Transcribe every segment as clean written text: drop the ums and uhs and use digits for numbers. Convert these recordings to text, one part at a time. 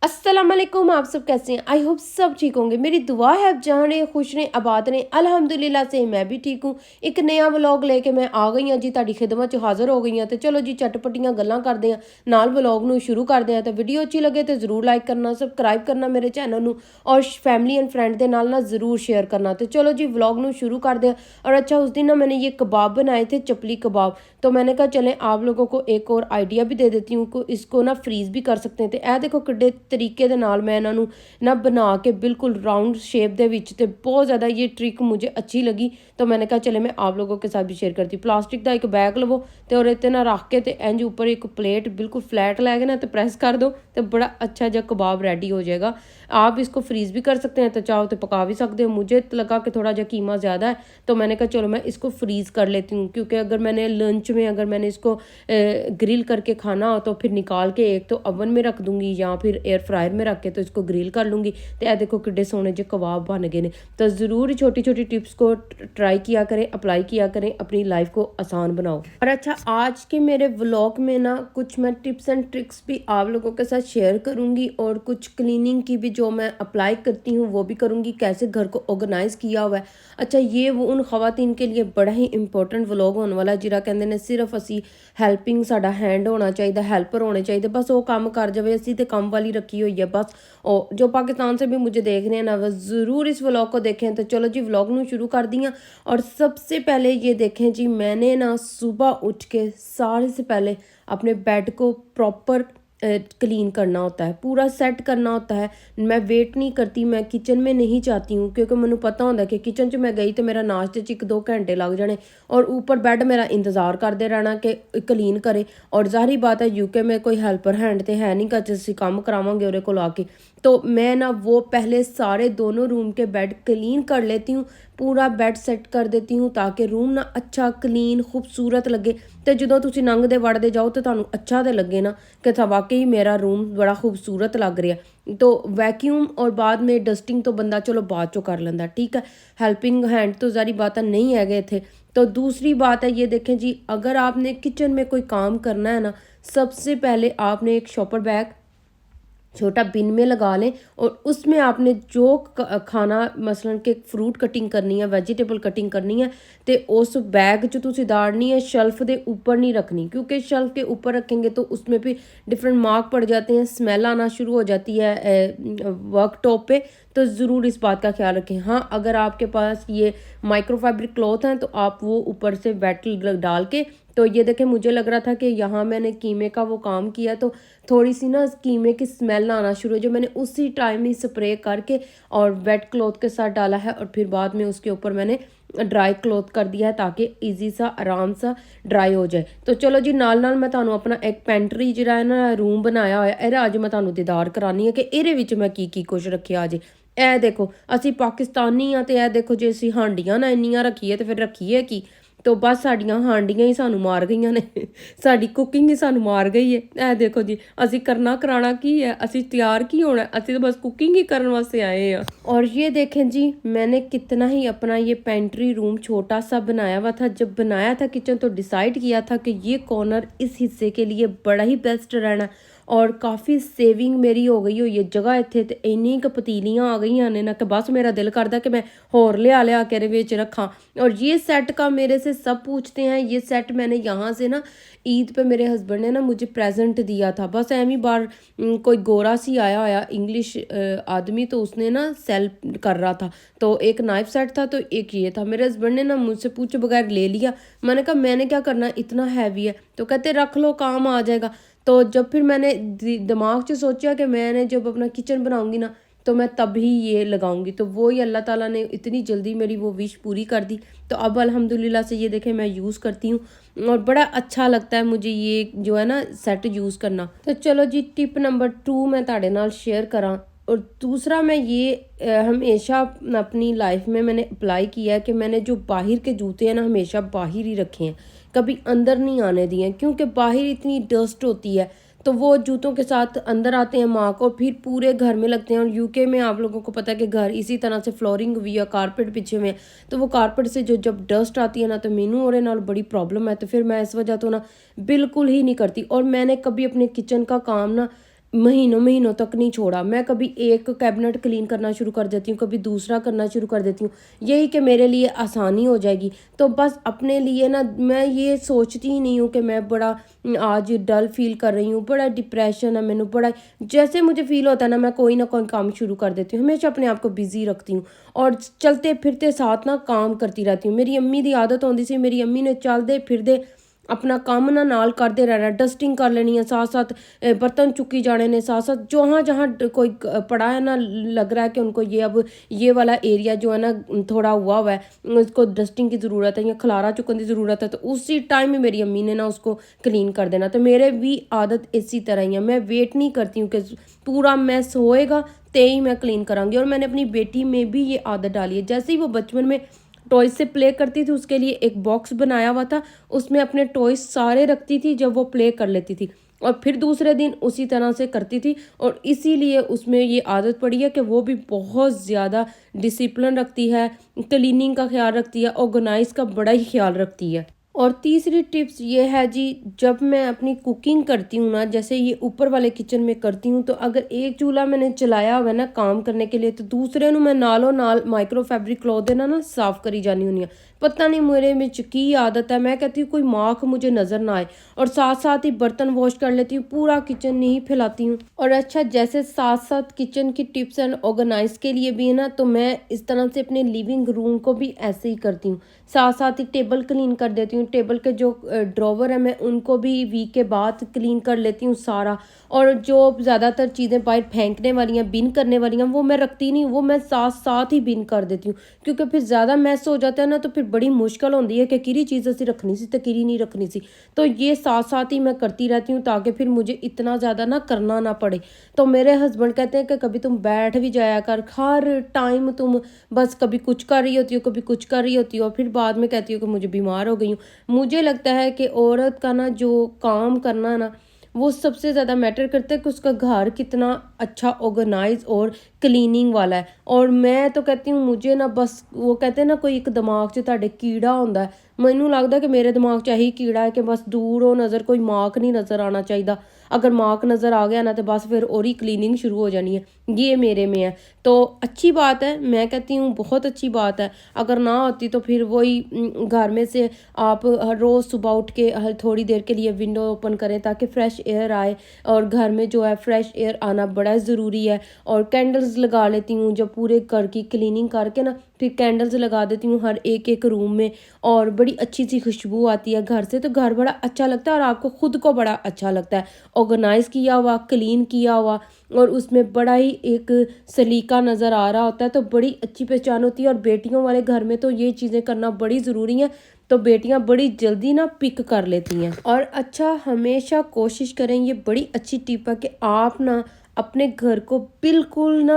अस्सलाम वालेकुम। आप सब कैसे हैं? आई होप सब ठीक होंगे। मेरी दुआ है आप जहाँ ने खुश ने आबाद ने। अल्हम्दुलिल्लाह से मैं भी ठीक हूँ। एक नया व्लॉग लेके मैं आ गई हाँ जी, ਤੁਹਾਡੀ ਖਿਦਮਤ 'ਚ ਹਾਜ਼ਰ ਹੋ ਗਈ ਹਾਂ। ਤੇ ਚਲੋ ਜੀ ਚਟਪਟੀਆਂ ਗੱਲਾਂ ਕਰਦੇ ਹਾਂ, ਨਾਲ ਵਲੌਗ ਨੂੰ ਸ਼ੁਰੂ ਕਰਦੇ ਹਾਂ। ਤੇ ਵੀਡੀਓ ਅੱਛੀ ਲੱਗੇ ਤੇ ਜ਼ਰੂਰ ਲਾਈਕ ਕਰਨਾ, ਸਬਸਕ੍ਰਾਈਬ ਕਰਨਾ ਮੇਰੇ ਚੈਨਲ ਨੂੰ और फैमिली एंड फ्रेंड के नाल ना ज़रूर शेयर करना। तो चलो जी व्लॉग ਨੂੰ शुरू करते हैं। और अच्छा उस दिन ना मैंने ये कबाब बनाए थे, चपली कबाब। तो मैंने कहा चलें आप लोगों को एक और आइडिया भी दे देती हूँ को इसको ना फ्रीज़ भी कर सकते हैं। तो यह देखो किड्डे तरीके ਦੇ ਨਾਲ मैं इन्हों ना बना के बिल्कुल राउंड शेप ਦੇ ਵਿੱਚ ਤੇ बहुत ज़्यादा ये ट्रिक मुझे अच्छी लगी। तो मैंने कहा चले मैं आप लोगों के साथ भी शेयर करती हूँ। प्लास्टिक का एक बैग लवो तो और इतने ना रख के तो इंज ऊपर एक प्लेट बिल्कुल फ्लैट लैके ना तो प्रेस कर दो तो बड़ा अच्छा जहा कबाब रेडी हो जाएगा। आप इसको फ्रीज़ भी कर सकते हैं, तो चाहो तो पका भी सकते हो। मुझे लगा कि थोड़ा जहा कीमा ज़्यादा है तो मैंने कहा चलो मैं इसको फ्रीज़ कर लेती हूँ, क्योंकि अगर मैंने लंच में अगर मैंने इसको ग्रिल करके खाना हो तो फिर निकाल के एक तो ओवन में रख दूँगी या फिर एयर फ्रायर में रख के तो इसको ग्रिल कर लूँगी। तो यह देखो किड्डे सोने जो कबाब बन गए ने। तो ज़रूर छोटी छोटी टिप्स को ट्राई किया करें, अप्लाई किया करें, अपनी लाइफ को आसान बनाओ। और अच्छा आज के मेरे व्लॉग में ना कुछ मैं टिप्स एंड ट्रिक्स भी आप लोगों के साथ शेयर करूँगी और कुछ क्लीनिंग की भी जो मैं अप्लाई करती हूँ वो भी करूँगी, कैसे घर को ऑर्गेनाइज़ किया हुआ है। अच्छा ये वो उन खवातीन के लिए बड़ा ही इंपॉर्टेंट व्लॉग होने वाला जिहड़ा कहंदे ने सिर्फ असी हैल्पिंग साडा हैंड होना चाहिए, हैल्पर होने चाहिए, बस वो काम कर जाए, असी तो काम वाली रखी हुई है बस। और जो पाकिस्तान से भी मुझे देख रहे हैं ना वो ज़रूर इस व्लॉग को देखें। तो चलो जी व्लॉग ਨੂੰ शुरू कर दी। और सबसे पहले ये देखें जी मैंने ना सुबह उठ के सारे से पहले अपने बेड को प्रॉपर क्लीन करना होता है, पूरा सेट करना होता है। मैं वेट नहीं करती, मैं किचन में नहीं जाती हूँ, क्योंकि मैंने पता होता है कि किचन च मैं गई तो मेरा नाश्ते च 1-2 घंटे लग जाने और ऊपर बैड मेरा इंतज़ार करते रहना कि क्लीन करे। और ज़ाहिर बात है यूके में कोई हेल्पर हैंड तो है नहीं कि असीं काम करावांगे उहदे कोल आके। तो मैं ना वो पहले सारे दोनों रूम के बेड क्लीन कर लेती हूँ, पूरा बेड सैट कर देती हूँ ताकि रूम ना अच्छा क्लीन खूबसूरत लगे। तो जो तुम लंघते वड़ते जाओ तो तुहानूं अच्छा तो लगे ना कि वाकई मेरा रूम बड़ा खूबसूरत लग रहा है। तो वैक्यूम और बाद में डस्टिंग तो बंदा चलो बाद चो कर लेंदा, ठीक है, हेल्पिंग हैंड तो सारी बात नहीं है थे। तो दूसरी बात है ये देखें जी, अगर आपने किचन में कोई काम करना है ना, सबसे पहले आपने एक शॉपर बैग छोटा बिन में लगा लें और उसमें आपने जो खाना मसलन कि फ्रूट कटिंग करनी है, वैजीटेबल कटिंग करनी है, तो उस बैग च तुसी दाड़नी है, शेल्फ के ऊपर नहीं रखनी, क्योंकि शेल्फ के ऊपर रखेंगे तो उसमें भी डिफरेंट मार्क पड़ जाते हैं, स्मेल आना शुरू हो जाती है वर्क टॉप पे। तो ज़रूर इस बात का ख्याल रखें। हाँ अगर आपके पास ये माइक्रोफाइबर क्लॉथ हैं तो आप वो ऊपर से वेट डाल के, तो ये देखें मुझे लग रहा था कि यहाँ मैंने कीमे का वो काम किया तो थोड़ी सी ना कीमे की स्मेल आना शुरू हो, जो मैंने उसी टाइम ही स्प्रे करके और वेट क्लॉथ के साथ डाला है और फिर बाद में उसके ऊपर मैंने ड्राई क्लॉथ कर दिया है ताकि ईजी सा आराम सा ड्राई हो जाए। तो चलो जी नाल नाल मैं तुहानूं अपना एक पेंट्री जिहड़ा है ना रूम बनाया होया इहदा अज मैं तुहानूं दीदार करानी है कि इहदे विच मैं की कुछ रखिया अज। ए देखो असी पाकिस्तानी हाँ तो यह देखो जे असी हांडियां ना इन्नियां रखीए तो फिर रखीए की। तो बस साड़ियाँ हांडियां ही सानू मार गई ने साड़ी कुकिंग ही सानू मार गई है। ए देखो जी असी करना कराना की है, असी तैयार की होना, असी तो बस कुकिंग ही करने वास्ते आए हैं। और ये देखें जी मैंने कितना ही अपना ये पेंट्री रूम छोटा सा बनाया हुआ था। जब बनाया था किचन तो डिसाइड किया था कि ये कॉर्नर इस हिस्से के लिए बड़ा ही बेस्ट रहना और काफ़ी सेविंग मेरी हो गई हुई है जगह इत्थे। ते इन्नी क पतीलियाँ आ गई ने ना कि बस मेरा दिल करता कि मैं होर लिया के विच रखा। और ये सेट का मेरे से सब पूछते हैं, ये सेट मैंने यहाँ से ना ईद पे मेरे हस्बैंड ने ना मुझे प्रेजेंट दिया था। बस एमी बार कोई गोरा सी आया होया इंग्लिश आदमी, तो उसने ना सेल कर रहा था, तो एक नाइफ सेट था तो एक ये था। मेरे हस्बैंड ने ना मुझसे पूछे बगैर ले लिया। मैंने कहा मैंने क्या करना, इतना हैवी है, तो कहते रख लो काम आ जाएगा। तो जब फिर मैंने दिमाग से सोचा कि मैंने जब अपना किचन बनाऊंगी ना तो मैं तभी ये लगाऊंगी, तो वो ही अल्लाह ताला ने इतनी जल्दी मेरी वो विश पूरी कर दी। तो अब अल्हम्दुलिल्लाह से ये देखें मैं यूज़ करती हूँ और बड़ा अच्छा लगता है मुझे ये जो है ना सेट यूज़ करना। तो चलो जी टिप नंबर 2 मैं तुहाडे नाल शेयर करा। और दूसरा मैं ये हमेशा अपनी लाइफ में मैंने अप्लाई किया है कि मैंने जो बाहर के जूते हैं ना हमेशा बाहर ही रखे हैं, कभी अंदर नहीं आने दिए, क्योंकि बाहर इतनी डस्ट होती है तो वो जूतों के साथ अंदर आते हैं मार्क और फिर पूरे घर में लगते हैं। और यूके में आप लोगों को पता है कि घर इसी तरह से फ्लोरिंग हुई है, कारपेट पीछे में, तो वो कारपेट से जो जब डस्ट आती है ना तो मैनू और नाल बड़ी प्रॉब्लम है। तो फिर मैं इस वजह तो ना बिल्कुल ही नहीं करती। और मैंने कभी अपने किचन का काम ना महीनों महीनों तक नहीं छोड़ा। मैं कभी एक कैबिनेट क्लीन करना शुरू कर देती हूँ, कभी दूसरा करना शुरू कर देती हूँ, यही कि मेरे लिए आसानी हो जाएगी। तो बस अपने लिए ना मैं ये सोचती ही नहीं हूँ कि मैं बड़ा आज डल फील कर रही हूँ, बड़ा डिप्रेशन है मैंने, बड़ा जैसे मुझे फील होता है ना, मैं कोई ना कोई काम शुरू कर देती हूँ, हमेशा अपने आप को बिजी रखती हूँ और चलते फिरते साथ ना काम करती रहती हूँ। मेरी अम्मी की आदत होती सी, मेरी अम्मी ने चलते फिरते अपना काम ना नाल करते रहना, डस्टिंग कर लेनी है साथ साथ, बर्तन चुकी जाने ने साथ साथ, जहाँ जहाँ कोई पड़ा है ना, लग रहा है कि उनको ये अब ये वाला एरिया जो है ना थोड़ा हुआ हुआ है, उसको डस्टिंग की ज़रूरत है या खलारा चुकने की ज़रूरत है, तो उसी टाइम में मेरी अम्मी ने ना उसको क्लीन कर देना। तो मेरे भी आदत इसी तरह ही है, मैं वेट नहीं करती हूँ कि पूरा मैस होएगा ते ही मैं क्लीन करांगी। और मैंने अपनी बेटी में भी ये आदत डाली है। जैसे ही वो बचपन में टॉयज से प्ले करती थी, उसके लिए एक बॉक्स बनाया हुआ था, उसमें अपने टॉयज सारे रखती थी जब वो प्ले कर लेती थी, और फिर दूसरे दिन उसी तरह से करती थी। और इसीलिए उसमें ये आदत पड़ी है कि वो भी बहुत ज़्यादा डिसिप्लिन रखती है, क्लीनिंग का ख्याल रखती है, ऑर्गेनाइज का बड़ा ही ख्याल रखती है। और तीसरी टिप्स ये है जी, जब मैं अपनी कुकिंग करती हूँ ना, जैसे ये ऊपर वाले किचन में करती हूँ, तो अगर एक चूल्हा मैंने चलाया हुआ है ना काम करने के लिए, तो दूसरे ਨੂੰ मैं नालों नाल माइक्रो फैब्रिक क्लॉथ ਦੇ ਨਾਲ ना साफ करी जानी होनी है। पता नहीं मेरे में की आदत है, मैं कहती हूँ कोई माख मुझे नज़र ना आए, और साथ साथ ही बर्तन वॉश कर लेती हूँ, पूरा किचन नहीं फैलाती हूँ। और अच्छा, जैसे साथ साथ किचन की टिप्स एंड ऑर्गेनाइज के लिए भी है ना, तो मैं इस तरह से अपने लिविंग रूम को भी ऐसे ही करती हूँ। साथ साथ ही टेबल क्लीन कर देती हूँ, टेबल के जो ड्रॉवर है मैं उनको भी वीक के बाद क्लीन कर लेती हूँ सारा। और जो ज़्यादातर चीज़ें बाहर फेंकने वाली हैं, बिन करने वाली हैं, वो मैं रखती नहीं, वो मैं साथ साथ ही बिन कर देती हूँ, क्योंकि फिर ज़्यादा मैस हो जाता है ना, तो फिर बड़ी मुश्किल होती है कि किरी चीज़ असी रखनी सी तो किरी नहीं रखनी सी। तो ये साथ साथ ही मैं करती रहती हूँ, ताकि फिर मुझे इतना ज़्यादा ना करना ना पड़े। तो मेरे हस्बैंड कहते हैं कि कभी तुम बैठ भी जाया कर, हर टाइम तुम बस कभी कुछ कर रही होती हो, कभी कुछ कर रही होती हो, और फिर बाद में कहती हो कि मुझे बीमार हो गई हूँ। मुझे लगता है कि औरत का ना जो काम करना ना, वो सबसे ज़्यादा मैटर करता है कि उसका घर कितना अच्छा ऑर्गेनाइज और क्लीनिंग वाला है। और मैं तो कहती हूँ, मुझे ना बस वो कहते हैं ना, कोई एक दिमाग 'ਚ ਤੁਹਾਡੇ ਕੀੜਾ ਹੁੰਦਾ ਹੈ, ਮੈਨੂੰ ਲੱਗਦਾ कि मेरे दिमाग 'ਚ ਇਹੀ ਕੀੜਾ है कि बस दूर हो नज़र, कोई मार्क नहीं नज़र आना चाहिए। अगर मार्क नज़र आ गया ना, तो बस फिर और ही क्लीनिंग शुरू हो जानी है, ये मेरे में है। तो अच्छी बात है, मैं कहती हूँ बहुत अच्छी बात है। अगर ना होती तो फिर वही घर में से आप हर रोज़ सुबह उठ के थोड़ी देर के लिए विंडो ओपन करें, ताकि फ्रेश एयर आए, और घर में जो है फ्रेश एयर आना बड़ा ज़रूरी है। और कैंडल्स लगा लेती हूँ, जब पूरे घर की क्लीनिंग करके ना, फिर कैंडल्स लगा देती हूँ हर एक एक रूम में, और बड़ी अच्छी सी खुशबू आती है घर से, तो घर बड़ा अच्छा लगता है और आपको खुद को बड़ा अच्छा लगता है, ऑर्गेनाइज किया हुआ, क्लीन किया हुआ, और उसमें बड़ा ही एक सलीका नज़र आ रहा होता है, तो बड़ी अच्छी पहचान होती है। और बेटियों वाले घर में तो ये चीज़ें करना बड़ी ज़रूरी हैं, तो बेटियां बड़ी जल्दी ना पिक कर लेती हैं। और अच्छा, हमेशा कोशिश करें, ये बड़ी अच्छी टिप है कि आप ना अपने घर को बिल्कुल ना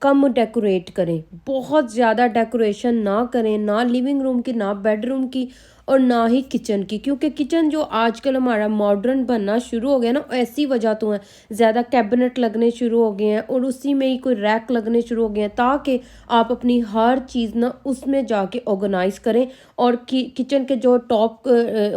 कम डेकोरेट करें, बहुत ज़्यादा डेकोरेशन ना करें, ना लिविंग रूम की, ना बेडरूम की, और ना ही किचन की। क्योंकि किचन जो आजकल हमारा मॉडर्न बनना शुरू हो गया ना, ऐसी वजह तो है, ज़्यादा कैबिनेट लगने शुरू हो गए हैं, और उसी में ही कोई रैक लगने शुरू हो गए हैं, ताकि आप अपनी हर चीज़ ना उसमें जाके ऑर्गेनाइज करें। और किचन के जो टॉप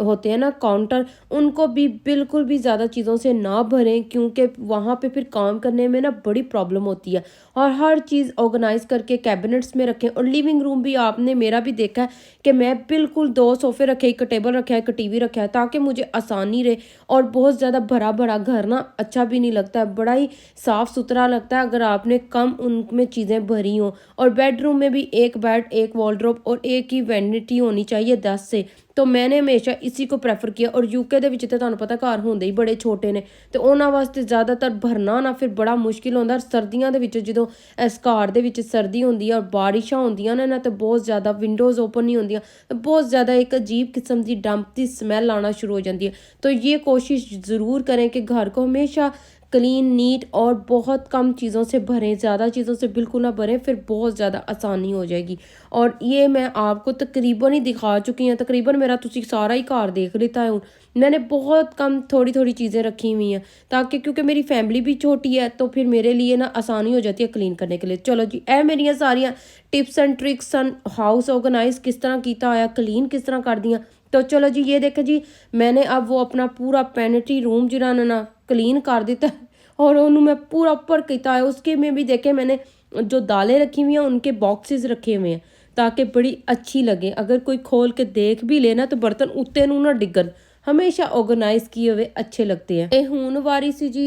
होते हैं ना काउंटर, उनको भी बिल्कुल भी ज़्यादा चीज़ों से ना भरें, क्योंकि वहाँ पे फिर काम करने में ना बड़ी प्रॉब्लम होती है। और हर चीज़ ऑर्गेनाइज करके कैबिनेट्स में रखें। और लिविंग रूम भी आपने मेरा भी देखा है कि मैं बिल्कुल 2 सोफ़े रखे, एक टेबल रखा है, एक टीवी रखा है, ताकि मुझे आसानी रहे। और बहुत ज़्यादा भरा भरा घर ना अच्छा भी नहीं लगता है, बड़ा ही साफ़ सुथरा लगता है अगर आपने कम उनमें चीज़ें भरी हों। और बेडरूम में भी एक बेड, एक वॉलड्रॉप और एक ही वैनिटी होनी चाहिए 10 से। तो मैंने हमेशा इसी को प्रेफर किया। और यूके ਦੇ ਵਿੱਚ ਤੇ ਤੁਹਾਨੂੰ ਪਤਾ ਘਰ ਹੁੰਦੇ ਹੀ ਬੜੇ ਛੋਟੇ ਨੇ, ਤੇ ਉਹਨਾਂ ਵਾਸਤੇ ਜ਼ਿਆਦਾਤਰ ਭਰਨਾ ਨਾ ਫਿਰ ਬੜਾ ਮੁਸ਼ਕਿਲ ਹੁੰਦਾ। ਸਰਦੀਆਂ ਦੇ ਵਿੱਚ ਜਦੋਂ ਇਸ ਘਰ ਦੇ ਵਿੱਚ ਸਰਦੀ ਹੁੰਦੀ ਹੈ ਔਰ ਬਾਰਿਸ਼ਾਂ ਹੁੰਦੀਆਂ ਨੇ ਨਾ, ਤੇ ਬਹੁਤ ਜ਼ਿਆਦਾ ਵਿੰਡੋਜ਼ ਓਪਨ ਨਹੀਂ ਹੁੰਦੀਆਂ, बहुत ज़्यादा एक अजीब किस्म की डंपती स्मेल आना शुरू हो जाती है। तो ये कोशिश ज़रूर करें कि घर को हमेशा क्लीन, नीट और बहुत कम चीज़ों से भरें, ज़्यादा चीज़ों से बिल्कुल ना भरें, फिर बहुत ज़्यादा आसानी हो जाएगी। और ये मैं आपको तकरीबन ही दिखा चुकी हूँ, तकरीबन मेरा तुसी सारा ही घर देख लेता है। मैंने बहुत कम थोड़ी थोड़ी चीज़ें रखी हुई हैं, ताकि क्योंकि मेरी फैमिली भी छोटी है, तो फिर मेरे लिए ना आसानी हो जाती है क्लीन करने के लिए। चलो जी, ए मेरिया सारियाँ टिप्स एंड ट्रिक्स सन हाउस ऑर्गेनाइज किस तरह किया होया, क्लीन किस तरह कर दियाँ। तो चलो जी, ये देखें जी, मैंने अब वो अपना पूरा पेनिट्री रूम जिन्होंने ना क्लीन कर दिता है, और ਉਹਨੂੰ मैं पूरा ऊपर ਕੀਤਾ है। उसके में भी देखे मैंने जो दालें रखी हुई हैं उनके बॉक्सेस रखे हुए हैं ताकि बड़ी अच्छी लगे, अगर कोई खोल के देख भी लेना तो बर्तन उत्ते ਨੂੰ ਨਾ ਡਿੱਗਣ। ਹਮੇਸ਼ਾ ਆਰਗੇਨਾਈਜ਼ ਕੀਏ हुए अच्छे लगते हैं। ਇਹ ਹੁਣ ਵਾਰੀ ਸੀ जी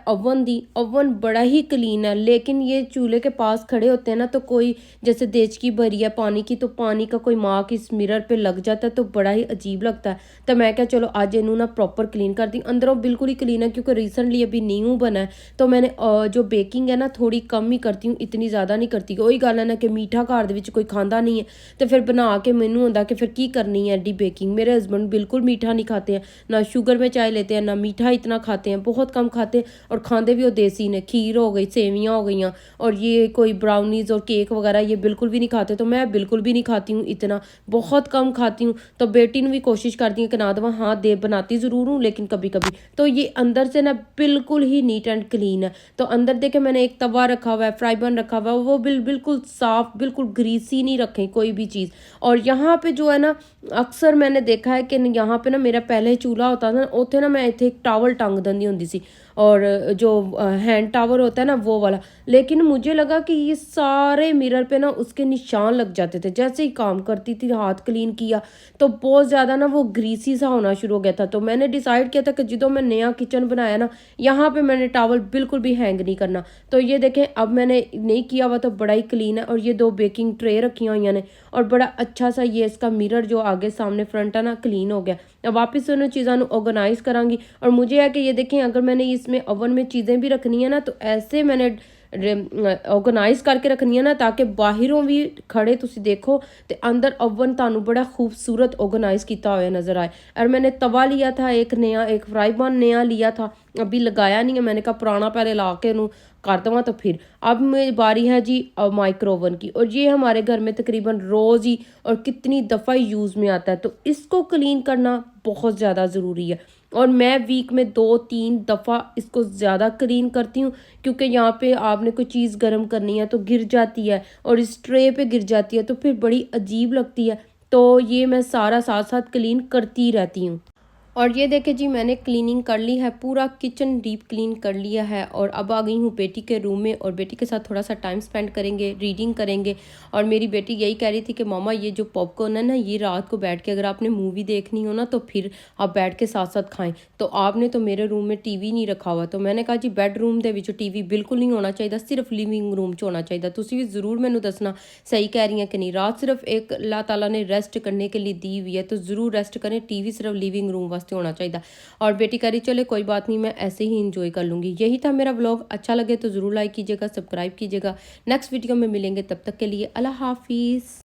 ओवन दी। ओवन बड़ा ही क्लीन है, लेकिन ये चूल्हे के पास खड़े होते हैं ना तो कोई जैसे देच की भरी है पानी की, तो पानी का कोई मार्क इस मिरर पे लग जाता है तो बड़ा ही अजीब लगता है। तो मैं क्या चलो आज इन्हों ना प्रॉपर क्लीन कर दी। अंदरों बिल्कुल ही क्लीन है क्योंकि रिसेंटली अभी न्यू बना है, तो मैंने जो बेकिंग है ना थोड़ी कम ही करती हूँ, इतनी ज़्यादा नहीं करती। वही गल है ना कि मीठा घर ਦੇ ਵਿੱਚ कोई खांदा नहीं है, तो फिर बना के मैनू होंदा कि फिर की करनी है एडी बेकिंग। मेरे हस्बैंड बिल्कुल मीठा नहीं खाते हैं, ना शुगर में चाय लेते हैं, ना मीठा इतना खाते हैं, बहुत कम खाते हैं। और खाते भी वो देसी ने, खीर हो गई, सेवियाँ हो गई, और ये कोई ब्राउनीज और केक वगैरह ये बिल्कुल भी नहीं खाते। तो मैं बिल्कुल भी नहीं खाती हूँ, इतना बहुत कम खाती हूँ। तो बेटी ने भी कोशिश करती हूँ कि ना दवा, हाँ दे बनाती ज़रूर हूँ लेकिन कभी कभी। तो ये अंदर से ना बिल्कुल ही नीट एंड क्लीन है। तो अंदर देखे मैंने एक तवा रखा हुआ है, फ्राई पैन रखा हुआ है, वो बिल्कुल साफ, बिल्कुल ग्रीसी नहीं रखें कोई भी चीज़। और यहाँ पे जो है ना अक्सर मैंने देखा है कि यहाँ पे ना मेरा पहले चूल्हा होता था ना, ਉੱਥੇ ना मैं इतने एक टावल टंग दिंदी होंदी सी, और जो हैंड टावर होता है ना वो वाला। लेकिन मुझे लगा कि ये सारे मिरर पे ना उसके निशान लग जाते थे। जैसे ही काम करती थी, हाथ क्लीन किया तो बहुत ज़्यादा ना वो ग्रीसी सा होना शुरू हो गया था। तो मैंने डिसाइड किया था कि जो मैं नया किचन बनाया ना, यहाँ पे मैंने टावल बिल्कुल भी हैंग नहीं करना। तो ये देखें अब मैंने नहीं किया हुआ तो बड़ा ही क्लीन है। और ये 2 बेकिंग ट्रे रखी हुई ने, और बड़ा अच्छा सा ये इसका मिरर जो आगे सामने फ्रंट है ना क्लीन हो गया। अब वापस उन्होंने चीज़ों को ऑर्गेनाइज करांगी। और मुझे है कि ये देखें अगर मैंने इसमें ओवन में चीज़ें भी रखनी है ना तो ऐसे मैंने ऑर्गेनाइज करके रखनी है ना, ताकि बाहरों भी खड़े तुसी देखो तो अंदर ओवन तानू बड़ा खूबसूरत ऑर्गेनाइज किया हुआ नज़र आए। और मैंने तवा लिया था एक नया, एक फ्राई पैन नया लिया था, अभी लगाया नहीं है। मैंने कहा पुराना पहले ला के उन्होंने कर देवा। तो फिर अब मेरी बारी है जी माइक्रो ओवन की, और ये हमारे घर में तकरीबन रोज़ ही और कितनी दफ़ा यूज़ में आता है। तो इसको क्लीन करना बहुत ज़्यादा ज़रूरी है, और मैं वीक में 2-3 दफ़ा इसको ज़्यादा क्लीन करती हूँ, क्योंकि यहाँ पे आपने कोई चीज़ गर्म करनी है तो गिर जाती है और इस ट्रे पे गिर जाती है तो फिर बड़ी अजीब लगती है। तो ये मैं सारा साथ साथ क्लीन करती रहती हूँ। और ये देखे जी मैंने क्लीनिंग कर ली है, पूरा किचन डीप क्लीन कर लिया है। और अब आ गई हूँ बेटी के रूम में, और बेटी के साथ थोड़ा सा टाइम स्पेंड करेंगे, रीडिंग करेंगे। और मेरी बेटी यही कह रही थी कि मामा ये जो पॉपकॉर्न है ना, ये रात को बैठ के अगर आपने मूवी देखनी हो ना तो फिर आप बैठ के साथ साथ खाएं। तो आपने तो मेरे रूम में टीवी नहीं रखा हुआ। तो मैंने कहा जी बेडरूम के विच टीवी बिल्कुल नहीं होना चाहिए, सिर्फ लिविंग रूम च होना चाहिए। तुसी भी ज़रूर मैनू दसना सही कह रही हैं कि नहीं। रात सिर्फ एक अल्लाह ताला ने रेस्ट करने के लिए दी हुई है, तो ज़रूर रेस्ट करें। टीवी सिर्फ लिविंग रूम वास्ते होना चाहिए। और बेटी कह रही चले कोई बात नहीं, मैं ऐसे ही इंजॉय कर लूँगी। यही था मेरा व्लॉग। अच्छा लगे तो ज़रूर लाइक कीजिएगा, सब्सक्राइब कीजिएगा। नेक्स्ट वीडियो में मिलेंगे, तब तक के लिए अल्लाह हाफिज़।